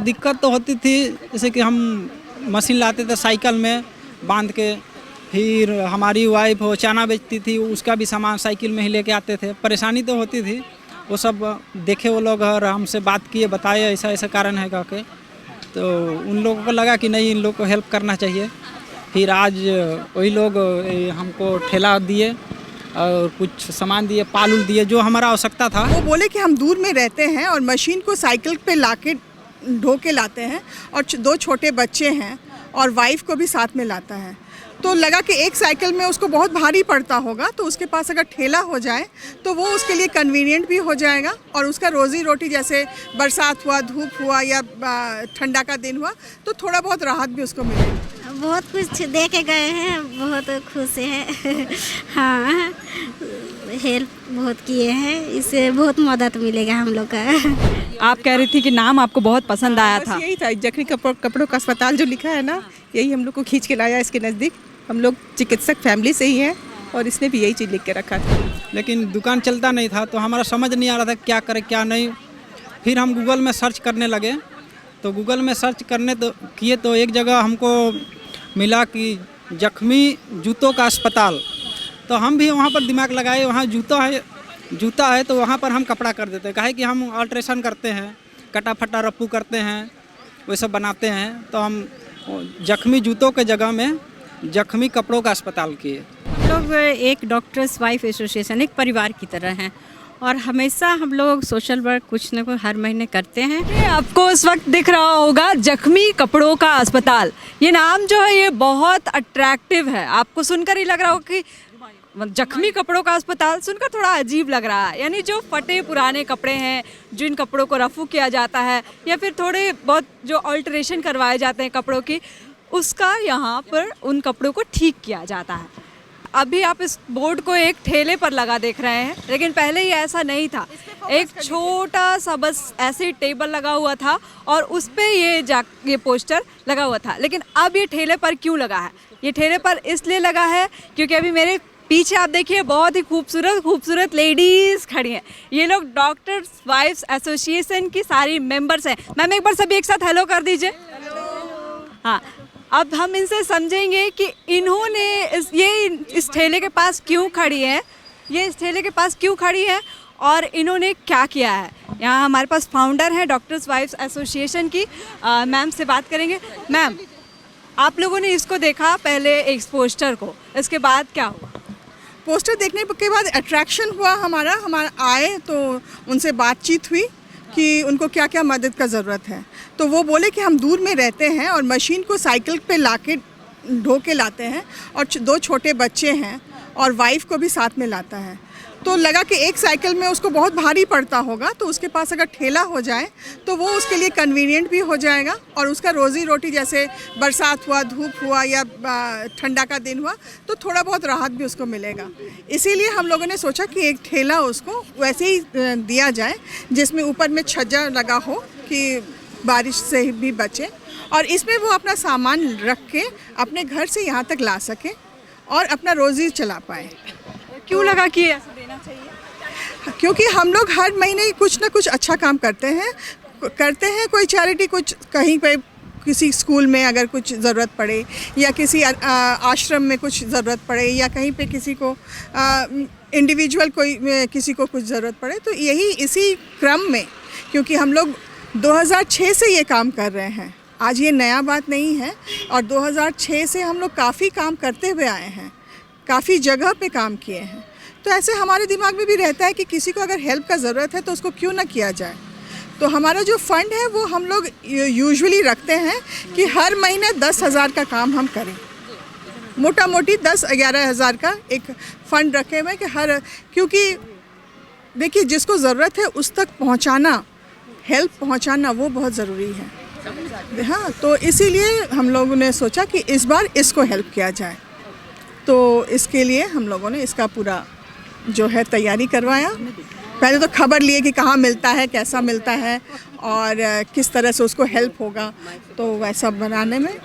दिक्कत तो होती थी, जैसे कि हम मशीन लाते थे साइकिल में बांध के, फिर हमारी वाइफ वो चना बेचती थी, उसका भी सामान साइकिल में ही लेके आते थे। परेशानी तो होती थी, वो सब देखे वो लोग और हमसे बात किए, बताए ऐसा ऐसा कारण है करके, तो उन लोगों को लगा कि नहीं, इन लोग को हेल्प करना चाहिए। फिर आज वही लोग हमको ठेला दिए और कुछ सामान दिए, पाल दिए जो हमारा आवश्यकता था। वो बोले कि हम दूर में रहते हैं और मशीन को साइकिल पे लाके ढो के लाते हैं, और 2 छोटे बच्चे हैं और वाइफ को भी साथ में लाता है। तो लगा कि एक साइकिल में उसको बहुत भारी पड़ता होगा, तो उसके पास अगर ठेला हो जाए तो वो उसके लिए कन्वीनियंट भी हो जाएगा और उसका रोज़ी रोटी, जैसे बरसात हुआ, धूप हुआ या ठंडा का दिन हुआ, तो थोड़ा बहुत राहत भी उसको मिलेगी। बहुत कुछ दे के गए हैं, बहुत खुश हैं। हाँ, हेल्प बहुत किए हैं, इससे बहुत मदद मिलेगा हम लोग का। आप कह रही थी कि नाम आपको बहुत पसंद आया था। यही था, जखमी कपड़ों का अस्पताल जो लिखा है ना, यही हम लोग को खींच के लाया इसके नज़दीक। हम लोग चिकित्सक फैमिली से ही हैं और इसने भी यही चीज़ लिख के रखा था। लेकिन दुकान चलता नहीं था, तो हमारा समझ नहीं आ रहा था क्या करें क्या नहीं। फिर हम गूगल में सर्च करने लगे, तो गूगल में सर्च करने तो किए तो एक जगह हमको मिला कि जख्मी जूतों का अस्पताल। तो हम भी वहाँ पर दिमाग लगाए, वहाँ जूता है तो वहाँ पर हम कपड़ा कर देते हैं। काहे कि हम अल्ट्रेशन करते हैं, कटा फटा रप्पू करते हैं, वो सब बनाते हैं। तो हम जख्मी जूतों के जगह में जख्मी कपड़ों का अस्पताल किए। हम लोग एक डॉक्टर्स वाइफ एसोसिएशन, एक परिवार की तरह हैं और हमेशा हम लोग सोशल वर्क कुछ न कुछ हर महीने करते हैं। ये आपको इस वक्त दिख रहा होगा जख्मी कपड़ों का अस्पताल। ये नाम जो है ये बहुत अट्रैक्टिव है, आपको सुनकर ही लग रहा होगा कि जख्मी कपड़ों का अस्पताल सुनकर थोड़ा अजीब लग रहा है। यानी जो फटे पुराने कपड़े हैं, जिन कपड़ों को रफू किया जाता है या फिर थोड़े बहुत जो अल्टरेशन करवाए जाते हैं कपड़ों की, उसका यहाँ पर उन कपड़ों को ठीक किया जाता है। अभी आप इस बोर्ड को एक ठेले पर लगा देख रहे हैं, लेकिन पहले ये ऐसा नहीं था। एक छोटा सा बस ऐसे टेबल लगा हुआ था और उस पर ये पोस्टर लगा हुआ था। लेकिन अब ये ठेले पर क्यों लगा है? ये ठेले पर इसलिए लगा है क्योंकि अभी मेरे पीछे आप देखिए बहुत ही खूबसूरत लेडीज़ खड़ी हैं। ये लोग डॉक्टर्स वाइफ्स एसोसिएशन की सारी मेंबर्स हैं। मैम एक बार सभी एक साथ हेलो कर दीजिए। हाँ, अब हम इनसे समझेंगे कि इन्होंने इस ठेले के पास क्यों खड़ी है, ये इस ठेले के पास क्यों खड़ी है और इन्होंने क्या किया है। यहाँ हमारे पास फाउंडर हैं डॉक्टर्स वाइफ्स एसोसिएशन की, मैम से बात करेंगे। मैम, आप लोगों ने इसको देखा पहले एक पोस्टर को, इसके बाद क्या हुआ? पोस्टर देखने के बाद अट्रैक्शन हुआ हमारा आए तो उनसे बातचीत हुई कि उनको क्या क्या मदद का ज़रूरत है। तो वो बोले कि हम दूर में रहते हैं और मशीन को साइकिल पे लाके ढो के लाते हैं, और 2 छोटे बच्चे हैं और वाइफ को भी साथ में लाता है। तो लगा कि एक साइकिल में उसको बहुत भारी पड़ता होगा, तो उसके पास अगर ठेला हो जाए तो वो उसके लिए कन्वीनियंट भी हो जाएगा और उसका रोज़ी रोटी, जैसे बरसात हुआ, धूप हुआ या ठंडा का दिन हुआ, तो थोड़ा बहुत राहत भी उसको मिलेगा। इसीलिए हम लोगों ने सोचा कि एक ठेला उसको वैसे ही दिया जाए, जिसमें ऊपर में छज्जा लगा हो कि बारिश से भी बचे, और इसमें वो अपना सामान रख के अपने घर से यहाँ तक ला सके और अपना रोज़ी चला पाए। क्यों लगा कि ऐसा देना चाहिए? क्योंकि हम लोग हर महीने कुछ ना कुछ अच्छा काम करते हैं। कोई चैरिटी, कुछ कहीं पे किसी स्कूल में अगर कुछ ज़रूरत पड़े या किसी आश्रम में कुछ ज़रूरत पड़े या कहीं पे किसी को इंडिविजुअल किसी को कुछ ज़रूरत पड़े, तो यही इसी क्रम में, क्योंकि हम लोग 2006 से ये काम कर रहे हैं, आज ये नया बात नहीं है, और 2006 से हम लोग काफ़ी काम करते हुए आए हैं, काफ़ी जगह पे काम किए हैं। तो ऐसे हमारे दिमाग में भी रहता है कि किसी को अगर हेल्प का ज़रूरत है तो उसको क्यों ना किया जाए। तो हमारा जो फ़ंड है वो हम लोग यूजुअली रखते हैं कि हर महीने 10,000 का काम हम करें, मोटा मोटी 10-11 हज़ार का एक फ़ंड रखे हुए कि क्योंकि देखिए जिसको ज़रूरत है उस तक पहुंचाना, हेल्प पहुंचाना वो बहुत ज़रूरी है। हाँ, तो इसीलिए हम लोगों ने सोचा कि इस बार इसको हेल्प किया जाए। तो इसके लिए हम लोगों ने इसका पूरा जो है तैयारी करवाया। पहले तो खबर लिए कि कहाँ मिलता है, कैसा मिलता है और किस तरह से उसको हेल्प होगा। तो वैसा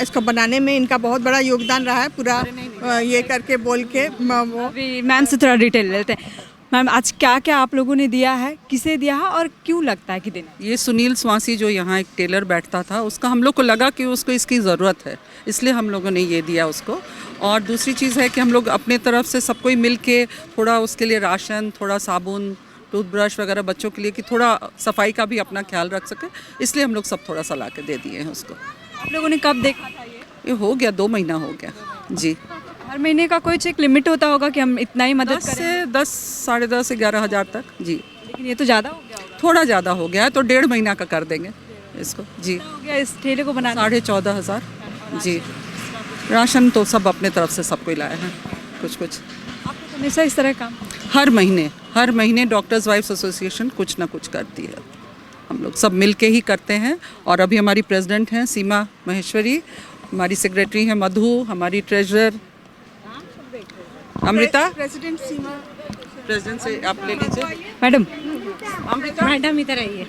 इसको बनाने में इनका बहुत बड़ा योगदान रहा है। पूरा ये करके बोल के वो अभी मैम से थोड़ा डिटेल लेते हैं। मैम आज क्या क्या आप लोगों ने दिया है, किसे दिया है और क्यों लगता है कि देना? ये सुनील स्वासी जो यहाँ एक टेलर बैठता था, उसका हम लोग को लगा कि उसको इसकी ज़रूरत है, इसलिए हम लोगों ने ये दिया उसको। और दूसरी चीज़ है कि हम लोग अपने तरफ से सब कोई मिल के थोड़ा उसके लिए राशन, थोड़ा साबुन, टूथब्रश वगैरह बच्चों के लिए, कि थोड़ा सफाई का भी अपना ख्याल रख सके, इसलिए हम लोग सब थोड़ा सा ला के दे दिए हैं उसको। आप लोगों ने कब देखा था ये? ये हो गया 2 महीना हो गया जी। हर महीने का कुछ एक लिमिट होता होगा कि हम इतना ही मदद 10 करें, से 10, 10.5 से 11 हज़ार तक जी। लेकिन ये तो ज़्यादा हो गया होगा। थोड़ा ज़्यादा हो गया है तो 1.5 महीना का कर देंगे इसको जी। हो गया इस ठेले को बनाना? 14,500 जी। राशन तो सब अपने तरफ से सब कोई लाए हैं कुछ। आपको हमेशा इस तरह काम? हर महीने डॉक्टर्स वाइफ्स एसोसिएशन कुछ ना कुछ करती है। हम लोग सब मिल के ही करते हैं। और अभी हमारी प्रेसिडेंट हैं सीमा महेश्वरी, हमारी सेक्रेटरी हैं मधु, हमारी ट्रेजरर अमृता। प्रेसिडेंट से आप ले लीजिए। मैडम मैडम इधर आइए।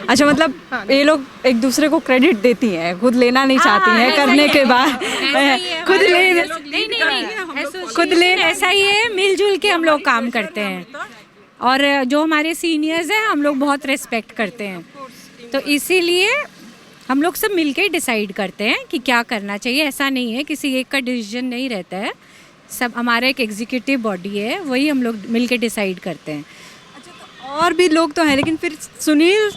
अच्छा, मतलब ये लोग एक दूसरे को क्रेडिट देती हैं, खुद लेना नहीं चाहती हैं, करने के बाद खुद ले ऐसा ही है, मिलजुल के हम लोग काम करते हैं। और जो हमारे सीनियर्स हैं हम लोग बहुत रिस्पेक्ट करते हैं, तो इसीलिए हम लोग सब मिलके डिसाइड करते हैं कि क्या करना चाहिए। ऐसा नहीं है किसी एक का डिसीजन नहीं रहता है, सब हमारा एक एग्जीक्यूटिव बॉडी है, वही हम लोग मिलके डिसाइड करते हैं। और भी लोग तो हैं, लेकिन फिर सुनील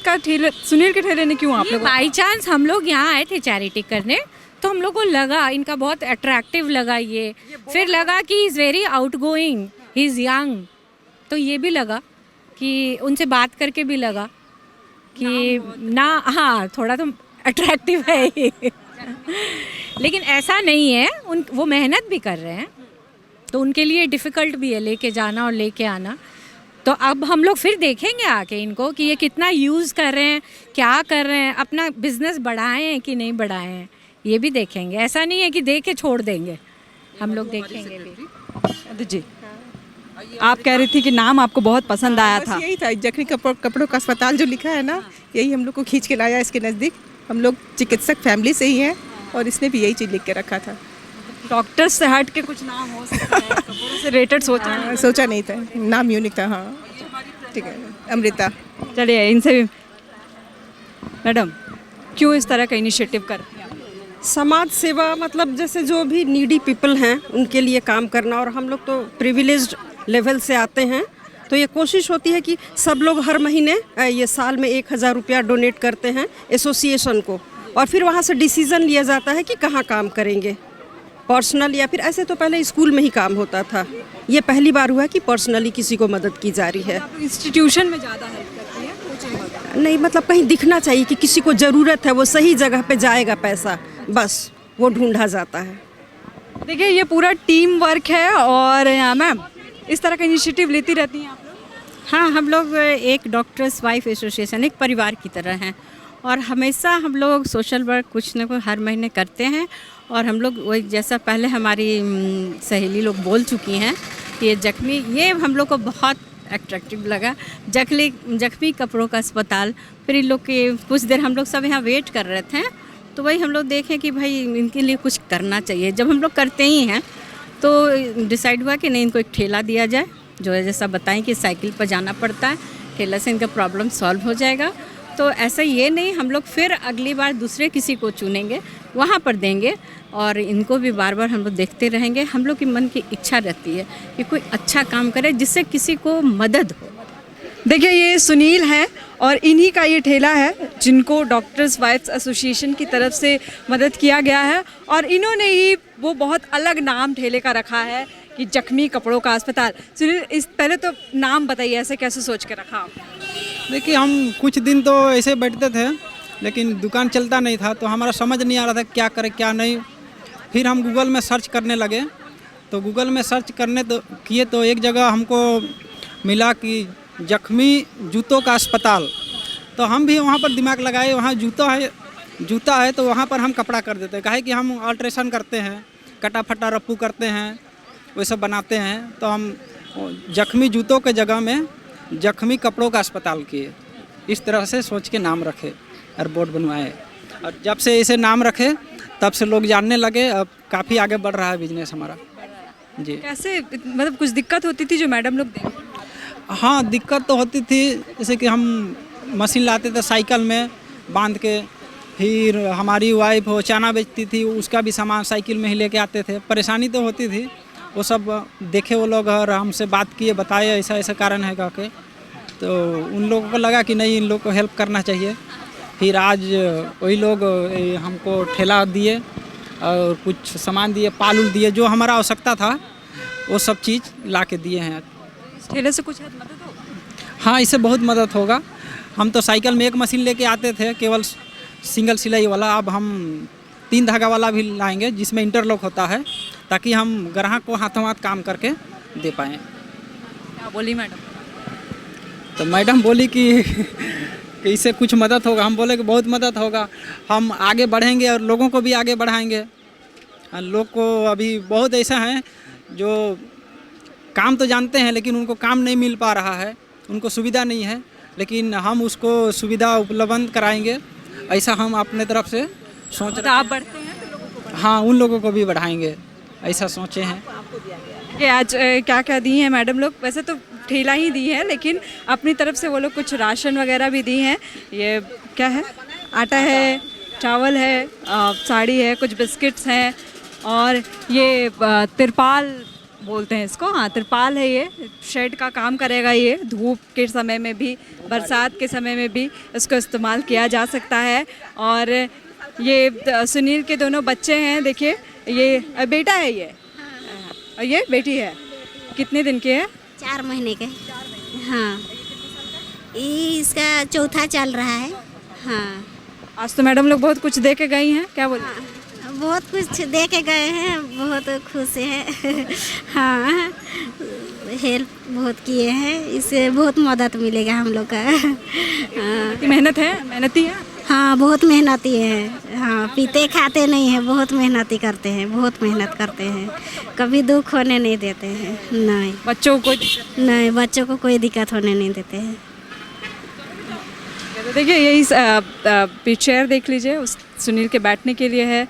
के ठेले ने क्यों आप लोग? बाई चांस हम लोग यहाँ आए थे चैरिटी करने, तो हम लोग को लगा इनका बहुत अट्रैक्टिव लगा ये फिर लगा कि is very out going, he is young, तो ये भी लगा कि उनसे बात करके भी लगा कि ना, हाँ थोड़ा तो अट्रैक्टिव है ये लेकिन ऐसा नहीं है, वो मेहनत भी कर रहे हैं, तो उनके लिए डिफ़िकल्ट भी है लेके जाना और लेके आना। तो अब हम लोग फिर देखेंगे आके इनको कि ये कितना यूज़ कर रहे हैं, क्या कर रहे हैं, अपना बिजनेस बढ़ाए हैं कि नहीं बढ़ाए हैं, ये भी देखेंगे। ऐसा नहीं है कि दे के छोड़ देंगे, हम लोग देखेंगे भी। जी, आप कह रही थी कि नाम आपको बहुत पसंद आया बस था। यही था, जखमी कपड़ों का अस्पताल जो लिखा है ना, यही हम लोग को खींच के लाया इसके नज़दीक। हम लोग चिकित्सक फैमिली से ही हैं और इसने भी यही चीज़ लिख के रखा था। डॉक्टर से हट के कुछ नाम हो सकता है, कपड़ों से रिलेटेड सोचा नहीं था, नाम यूनिक था। हाँ ठीक है, अमृता। चलिए इनसे भी, मैडम क्यों इस तरह का इनिशिएटिव कर रही हैं आप? समाज सेवा मतलब जैसे जो भी नीडी पीपल हैं उनके लिए काम करना। और हम लोग तो प्रिविलेज्ड लेवल से आते हैं, तो ये कोशिश होती है कि सब लोग हर महीने ये साल में 1,000 रुपया डोनेट करते हैं एसोसिएशन को, और फिर वहाँ से डिसीज़न लिया जाता है कि कहाँ काम करेंगे, पर्सनल या फिर ऐसे तो पहले स्कूल में ही काम होता था। ये पहली बार हुआ कि पर्सनली किसी को मदद की जा रही है। इंस्टीट्यूशन में ज़्यादा हेल्प करती है, कोचिंग वगैरह? नहीं, मतलब कहीं दिखना चाहिए कि किसी को ज़रूरत है, वो सही जगह पे जाएगा पैसा, बस वो ढूंढा जाता है। देखिए ये पूरा टीम वर्क है। और मैम इस तरह का इनिशिएटिव लेती रहती हैं आप लोग? हाँ, हम लोग एक डॉक्टर्स वाइफ एसोसिएशन, एक परिवार की तरह हैं, और हमेशा हम लोग सोशल वर्क कुछ न कुछ हर महीने करते हैं। और हम लोग वही जैसा पहले हमारी सहेली लोग बोल चुकी हैं, ये जख्मी, ये हम लोग को बहुत अट्रैक्टिव लगा, जख्मी कपड़ों का अस्पताल। फिर इन लोग के कुछ देर हम लोग सब यहाँ वेट कर रहे थे, तो वही हम लोग देखें कि भाई इनके लिए कुछ करना चाहिए। जब हम लोग करते ही हैं तो डिसाइड हुआ कि नहीं, इनको एक ठेला दिया जाए, जो है जैसा बताएं कि साइकिल पर जाना पड़ता है, ठेला से इनका प्रॉब्लम सॉल्व हो जाएगा। तो ऐसा ये नहीं, हम लोग फिर अगली बार दूसरे किसी को चुनेंगे, वहाँ पर देंगे, और इनको भी बार बार हम लोग देखते रहेंगे। हम लोग की मन की इच्छा रहती है कि कोई अच्छा काम करे जिससे किसी को मदद हो। देखिए ये सुनील हैं और इन्हीं का ये ठेला है जिनको डॉक्टर्स वाइफ्स एसोसिएशन की तरफ से मदद किया गया है, और इन्होंने ही वो बहुत अलग नाम ठेले का रखा है कि जख्मी कपड़ों का अस्पताल। सुनील, इस पहले तो नाम बताइए, ऐसे कैसे सोच के रखा आपने? देखिए हम कुछ दिन तो ऐसे बैठते थे, लेकिन दुकान चलता नहीं था, तो हमारा समझ नहीं आ रहा था क्या करें क्या नहीं। फिर हम गूगल में सर्च करने लगे, तो गूगल में सर्च करने तो किए तो एक जगह हमको मिला कि जख्मी जूतों का अस्पताल। तो हम भी वहाँ पर दिमाग लगाए, वहाँ जूता है तो वहाँ पर हम कपड़ा कर देते हैं, काहे कि हम अल्ट्रेशन करते हैं, कटा फटा रप्पू करते हैं, वो सब बनाते हैं। तो हम जख्मी जूतों के जगह में जख्मी कपड़ों का अस्पताल किए, इस तरह से सोच के नाम रखे और बोर्ड बनवाए। और जब से इसे नाम रखे तब से लोग जानने लगे, अब काफ़ी आगे बढ़ रहा है बिजनेस हमारा जी। कैसे, मतलब कुछ दिक्कत होती थी जो मैडम लोग देख? हाँ, दिक्कत तो होती थी, जैसे कि हम मशीन लाते थे साइकिल में बांध के, फिर हमारी वाइफ वो चना बेचती थी, उसका भी सामान साइकिल में ही लेके आते थे। परेशानी तो होती थी, वो सब देखे वो लोग और हमसे बात किए, बताए ऐसा ऐसा कारण है कह के, तो उन लोगों को लगा कि नहीं, इन लोग को हेल्प करना चाहिए। फिर आज वही लोग हमको ठेला दिए और कुछ सामान दिए, पाल दिए, जो हमारा आवश्यकता था वो सब चीज़ ला के दिए हैं। इस ठेले से कुछ मदद हो? हाँ, इससे बहुत मदद होगा। हम तो साइकिल में एक मशीन लेके आते थे केवल सिंगल सिलाई वाला, अब हम 3 धागा वाला भी लाएंगे जिसमें इंटरलॉक होता है, ताकि हम ग्राहक को हाथों हाथ काम करके दे पाएँ। क्या बोली मैडम? तो मैडम बोली कि इससे कुछ मदद होगा। हम बोले कि बहुत मदद होगा, हम आगे बढ़ेंगे और लोगों को भी आगे बढ़ाएंगे। लोग को अभी बहुत ऐसा है जो काम तो जानते हैं लेकिन उनको काम नहीं मिल पा रहा है, उनको सुविधा नहीं है, लेकिन हम उसको सुविधा उपलब्ध कराएंगे, ऐसा हम अपने तरफ से सोच रहे हैं। आप बढ़ते हैं तो लोगों को हाँ, उन लोगों को भी बढ़ाएंगे, ऐसा सोचे हैं। ये आज क्या क्या दी हैं मैडम लोग? वैसे तो ठेला ही दी है, लेकिन अपनी तरफ से वो लोग कुछ राशन वगैरह भी दी हैं। ये क्या है? आटा है, चावल है, साड़ी है, कुछ बिस्किट्स हैं, और ये तिरपाल बोलते हैं इसको। हाँ, तिरपाल है, ये शेड का काम करेगा। ये धूप के समय में भी, बरसात के समय में भी इसको इस्तेमाल किया जा सकता है। और ये सुनील के दोनों बच्चे हैं, देखिए, ये बेटा है ये, और ये बेटी है। कितने दिन के है? 4 महीने के। हाँ, ये इसका चौथा चल रहा है। हाँ, आज तो मैडम लोग बहुत कुछ दे के गई हैं, क्या बोल? बहुत कुछ दे के गए हैं, बहुत खुश हैं। हाँ, हेल्प बहुत किए हैं, इससे बहुत मदद मिलेगा हम लोग का। हाँ, मेहनत है, मेहनती है। हाँ, बहुत मेहनती है। हाँ, पीते खाते नहीं है, बहुत मेहनती करते हैं, बहुत मेहनत करते हैं, कभी दुख होने नहीं देते हैं। नहीं, बच्चों को नहीं, बच्चों को कोई दिक्कत होने नहीं देते हैं। तो देखिए, यही चेयर देख लीजिए, उस सुनील के बैठने के लिए है,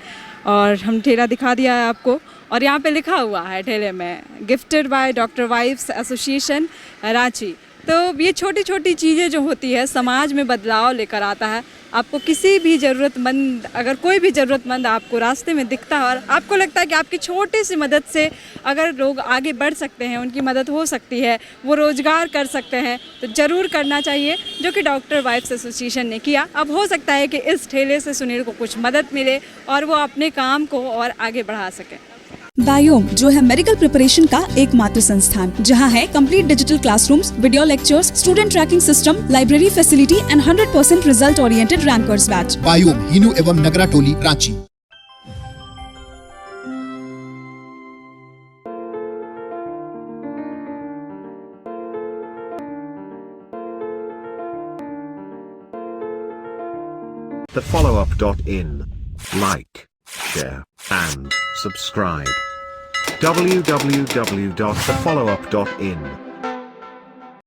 और हम ठेला दिखा दिया है आपको, और यहाँ पे लिखा हुआ है ठेले में, gifted by doctor wife's association Ranchi. तो ये छोटी छोटी चीज़ें जो होती है समाज में बदलाव लेकर आता है। आपको किसी भी ज़रूरतमंद, अगर कोई भी ज़रूरतमंद आपको रास्ते में दिखता है और आपको लगता है कि आपकी छोटी सी मदद से अगर लोग आगे बढ़ सकते हैं, उनकी मदद हो सकती है, वो रोज़गार कर सकते हैं, तो ज़रूर करना चाहिए, जो कि डॉक्टर वाइफ्स एसोसिएशन ने किया। अब हो सकता है कि इस ठेले से सुनील को कुछ मदद मिले और वो अपने काम को और आगे बढ़ा सकें। बायोम, जो है मेडिकल प्रिपरेशन का एकमात्र संस्थान, जहां है complete digital classrooms, video lectures, student tracking system, library facility and 100% result oriented rankers batch. Biome, Hinoo एवं नगरा टोली, Ranchi. TheFollowUp.in. Like, share, and subscribe. www.thefollowup.in